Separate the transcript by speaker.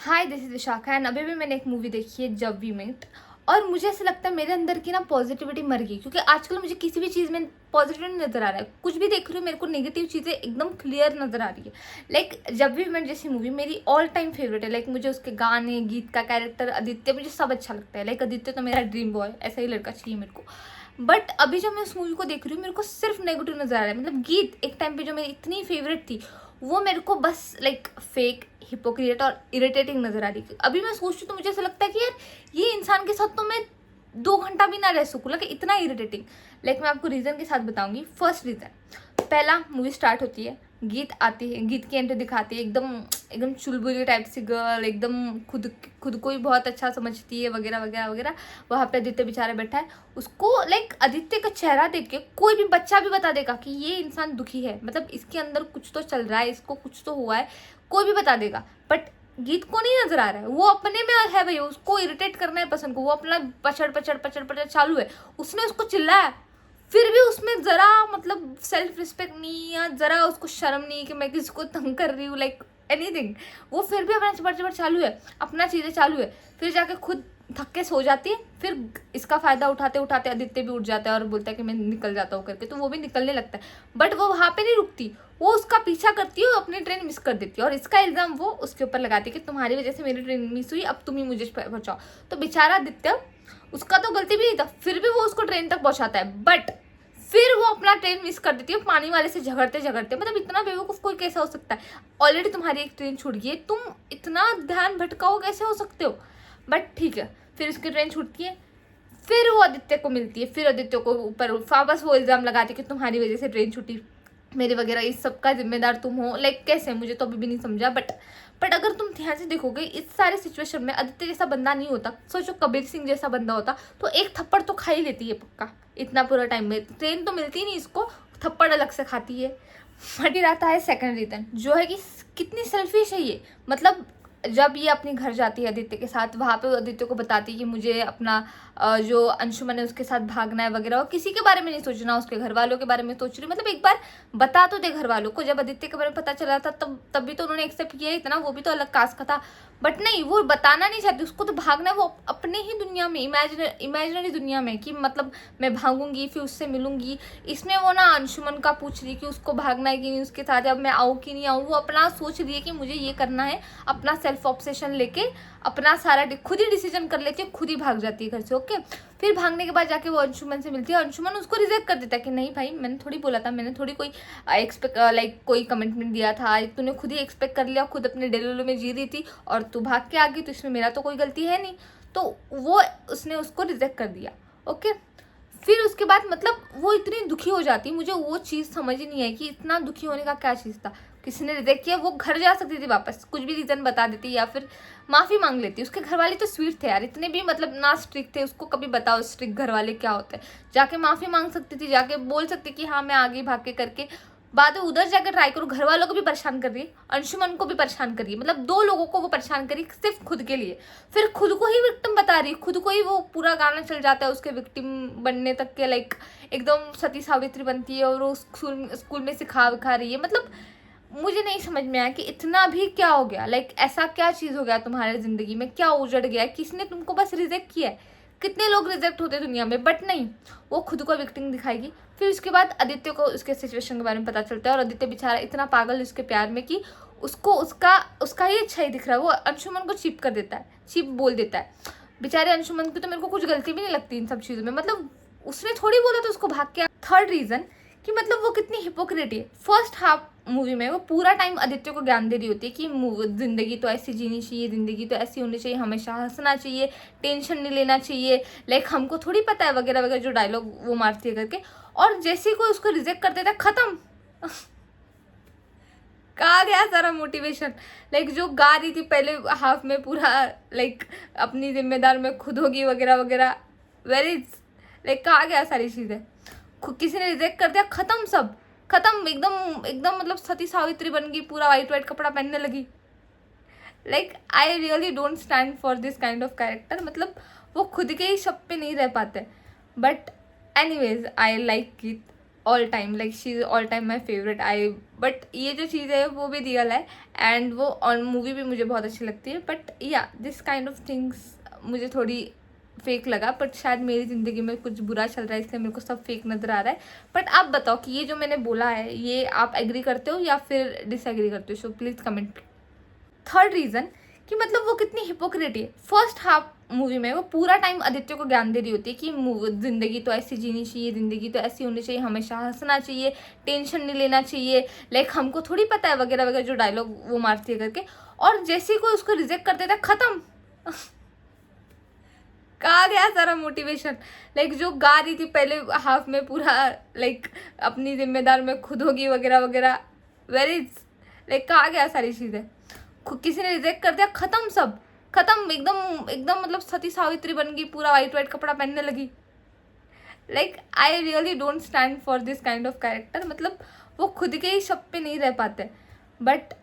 Speaker 1: Hi this is Vishakha and अभी भी मैंने एक मूवी देखी है जब वी मेट। और मुझे ऐसा लगता है मेरे अंदर की ना पॉजिटिविटी मर गई, क्योंकि आजकल मुझे किसी भी चीज़ में पॉजिटिव नहीं नजर आ रहा है। कुछ भी देख रही हूँ मेरे को नेगेटिव चीज़ें एकदम क्लियर नजर आ रही है। लाइक जब भी मेट जैसी मूवी मेरी ऑल टाइम फेवरेट है। लाइक मुझे उसके गाने, गीत का कैरेक्टर, आदित्य, मुझे सब अच्छा लगता है। लाइक आदित्य तो मेरा ड्रीम बॉय, ऐसा ही लड़का चाहिए मेरे को। बट अभी जब मैं उस मूवी को देख रही हूँ मेरे को सिर्फ नेगेटिव नजर आ रहा है। मतलब गीत एक टाइम पे जो मेरी इतनी फेवरेट थी वो मेरे को बस लाइक फेक, हिपोक्रेट और इरिटेटिंग नजर आ रही है। अभी मैं सोचती हूँ तो मुझे ऐसा लगता है कि यार ये इंसान के साथ तो मैं 2 घंटा भी ना रह सकूँ, लाइक इतना इरिटेटिंग। लाइक मैं आपको रीज़न के साथ बताऊंगी। फर्स्ट रीज़न, पहला मूवी स्टार्ट होती है, गीत आती है, गीत की एंट्री दिखाती है, एकदम एकदम चुलबुली टाइप सी गर्ल, एकदम खुद खुद को ही बहुत अच्छा समझती है वगैरह वगैरह वगैरह। वहाँ पे आदित्य बेचारा बैठा है, उसको लाइक आदित्य का चेहरा देख के कोई भी बच्चा भी बता देगा कि ये इंसान दुखी है, मतलब इसके अंदर कुछ तो चल रहा है, इसको कुछ तो हुआ है, कोई भी बता देगा। बट गीत को नहीं नजर आ रहा है, वो अपने में है भाई, उसको इरिटेट करना है पसंद को, वो अपना पचड़ पचड़ पचड़ पचड़ चालू है। उसने उसको चिल्लाया, फिर भी उसमें जरा मतलब सेल्फ रिस्पेक्ट नहीं, या जरा उसको शर्म नहीं कि मैं किसी को तंग कर रही हूँ, लाइक एनीथिंग। वो फिर भी अपना चपड़ चपड़ चालू है, अपना चीज़ें चालू है। फिर जाके खुद थक के सो जाती है। फिर इसका फायदा उठाते उठाते आदित्य भी उठ जाता है और बोलता है कि मैं निकल जाता हूँ करके, तो वो भी निकलने लगता है। बट वो वहाँ पे नहीं रुकती, वो उसका पीछा करती है और अपनी ट्रेन मिस कर देती है। और इसका इल्ज़ाम वो उसके ऊपर लगाती है कि तुम्हारी वजह से मेरी ट्रेन मिस हुई, अब तुम ही मुझे पहुँचाओ। तो बेचारा आदित्य, उसका तो गलती भी नहीं था, फिर भी वो उसको ट्रेन तक पहुँचाता है। बट फिर वो अपना ट्रेन मिस कर देती है पानी वाले से झगड़ते झगड़ते। मतलब इतना बेवकूफ़ कोई कैसा हो सकता है? ऑलरेडी तुम्हारी एक ट्रेन छूट गई है, तुम इतना ध्यान भटकाओ कैसे हो सकते हो? बट ठीक है, फिर उसकी ट्रेन छूटती है, फिर वो आदित्य को मिलती है, फिर आदित्य को ऊपर वापस वो इल्ज़ाम लगाती है कि तुम्हारी वजह से ट्रेन छूटी, मेरे वगैरह इस सब का जिम्मेदार तुम हो। लाइक कैसे, मुझे तो अभी भी नहीं समझा। बट अगर तुम ध्यान से देखोगे इस सारे सिचुएशन में आदित्य जैसा बंदा नहीं होता, सोचो कबीर सिंह जैसा बंदा होता तो एक थप्पड़ तो खा ही लेती है पक्का। इतना पूरा टाइम में ट्रेन तो मिलती नहीं इसको, थप्पड़ अलग से खाती है। बट फिर आता है सेकंड रीजन, जो है कि कितनी सेल्फिश है ये। मतलब जब ये अपने घर जाती है आदित्य के साथ, वहाँ पे आदित्य को बताती है कि मुझे अपना जो अंशुमन है उसके साथ भागना है वगैरह, और किसी के बारे में नहीं सोचना, उसके घर वालों के बारे में सोच रही। मतलब एक बार बता तो दे घर वालों को। जब आदित्य के बारे में पता चला था तब भी तो उन्होंने एक्सेप्ट किया, इतना वो भी तो अलग कास्ट का था। बट नहीं, वो बताना नहीं चाहती, उसको तो भागना है, वो अपने ही दुनिया में, इमेजिनरी दुनिया में, कि मतलब मैं भागूंगी फिर उससे मिलूंगी। इसमें वो ना अंशुमन का पूछ रही कि उसको भागना है कि नहीं उसके साथ, अब मैं आऊँ कि नहीं आऊँ। वो अपना सोच रही है कि मुझे ये करना है, अपना सेल्फ ऑब्सेशन लेके अपना सारा खुद ही डिसीजन कर लेती है, खुद ही भाग जाती है घर से। ओके, फिर भागने के बाद जाके वो अंशुमन से मिलती है। अंशुमन उसको रिजेक्ट कर देता है कि नहीं भाई, मैंने थोड़ी बोला था, मैंने थोड़ी कोई एक्सपेक्ट लाइक कोई कमिटमेंट दिया था, तूने खुद ही एक्सपेक्ट कर लिया, खुद अपने डेलोलो में जी रही थी और तू भाग के आ गई, तो इसमें मेरा तो कोई गलती है नहीं। तो वो उसने उसको रिजेक्ट कर दिया। ओके, फिर उसके बाद मतलब वो इतनी दुखी हो जाती, मुझे वो चीज़ समझ ही नहीं आई कि इतना दुखी होने का क्या चीज़ था। किसी ने रिजेक्ट किया, वो घर जा सकती थी वापस, कुछ भी रीज़न बता देती या फिर माफ़ी मांग लेती। उसके घर वाले तो स्वीट थे यार, इतने भी मतलब ना स्ट्रिक्ट थे। उसको कभी बताओ स्ट्रिक्ट घर वाले क्या होते हैं, जाके माफ़ी मांग सकती थी, जाके बोल सकती कि हाँ मैं आगे भाग के करके। बाद में उधर जाकर ट्राई करो, घर वालों को भी परेशान कर रही है, अंशुमन को भी परेशान कर रही है, मतलब 2 लोगों को वो परेशान करी सिर्फ खुद के लिए। फिर खुद को ही विक्टिम बता रही है, खुद को ही वो पूरा गाना चल जाता है उसके विक्टिम बनने तक के। लाइक एकदम सती सावित्री बनती है और वो स्कूल में सिखा विखा रही है। मतलब मुझे नहीं समझ में आया कि इतना भी क्या हो गया, लाइक ऐसा क्या चीज़ हो गया तुम्हारे ज़िंदगी में, क्या उजड़ गया, किसने तुमको बस रिजेक्ट किया है? कितने लोग रिजेक्ट होते दुनिया में, बट नहीं, वो खुद को विक्टिम दिखाएगी। फिर उसके बाद आदित्य को उसके सिचुएशन के बारे में पता चलता है और आदित्य बेचारा इतना पागल है उसके प्यार में कि उसको उसका उसका ही अच्छा ही दिख रहा है। वो अंशुमन को चीप कर देता है, चीप बोल देता है। बेचारे अंशुमन की तो मेरे को कुछ गलती भी नहीं लगती इन सब चीज़ों में, मतलब उसने थोड़ी बोला तो उसको भाग के। थर्ड रीज़न कि मतलब वो कितनी हिपोक्रेट है। फर्स्ट हाफ मूवी में वो पूरा टाइम आदित्य को ज्ञान दे रही होती है कि जिंदगी तो ऐसी जीनी चाहिए, जिंदगी तो ऐसी होनी चाहिए, हमेशा हंसना चाहिए, टेंशन नहीं लेना चाहिए, लाइक हमको थोड़ी पता है वगैरह वगैरह, जो डायलॉग वो मारती है करके। और जैसे ही कोई उसको रिजेक्ट कर देता है, खत्म। कहा गया सारा मोटिवेशन। लाइक जो गा रही थी पहले हाफ में पूरा, लाइक अपनी जिम्मेदार में खुद होगी वगैरह वगैरह, वेरी लाइक कहा गया सारी चीज़ें। किसी ने रिजेक्ट कर दिया, खत्म, सब खत्म, एकदम एकदम मतलब सती सावित्री बन गई, पूरा वाइट वाइट कपड़ा पहनने लगी। Like I really don't stand for this kind of character. मतलब वो खुद के ही शब पे नहीं रह पाते। बट एनीवेज आई लाइक गीत all time, like she is all time my favourite. I but ये जो चीज़ है वो भी रियल है, एंड वो ऑन मूवी भी मुझे बहुत अच्छी लगती है। बट या दिस काइंड ऑफ थिंग्स मुझे थोड़ी फेक लगा, बट शायद मेरी ज़िंदगी में कुछ बुरा चल रहा है इसलिए मेरे को सब फेक नज़र आ रहा है। बट आप बताओ कि ये जो मैंने बोला है ये आप एग्री करते हो या फिर डिसएग्री करते हो? So please comment. Third reason कि मतलब वो कितनी हिपोक्रेट है। फर्स्ट हाफ मूवी में वो पूरा टाइम आदित्य को ज्ञान दे रही होती है कि ज़िंदगी तो ऐसी जीनी चाहिए, ज़िंदगी तो ऐसी होनी चाहिए, हमेशा हंसना चाहिए, टेंशन नहीं लेना चाहिए, लाइक हमको थोड़ी पता है वगैरह वगैरह जो डायलॉग वो मारती है करके। और जैसे ही कोई उसको रिजेक्ट कर देता है, ख़त्म। कहा गया सारा मोटिवेशन, लाइक जो गा रही थी पहले हाफ में पूरा, लाइक अपनी जिम्मेदार में खुद होगी वगैरह वगैरह, वेरी लाइक कहा गया सारी चीज़ें। किसी ने रिजेक्ट कर दिया, खत्म, सब खत्म, एकदम एकदम मतलब सती सावित्री बन गई, पूरा वाइट वाइट कपड़ा पहनने लगी। Like I really don't stand for this kind of character. मतलब वो खुद के ही शब पे नहीं रह पाते, बट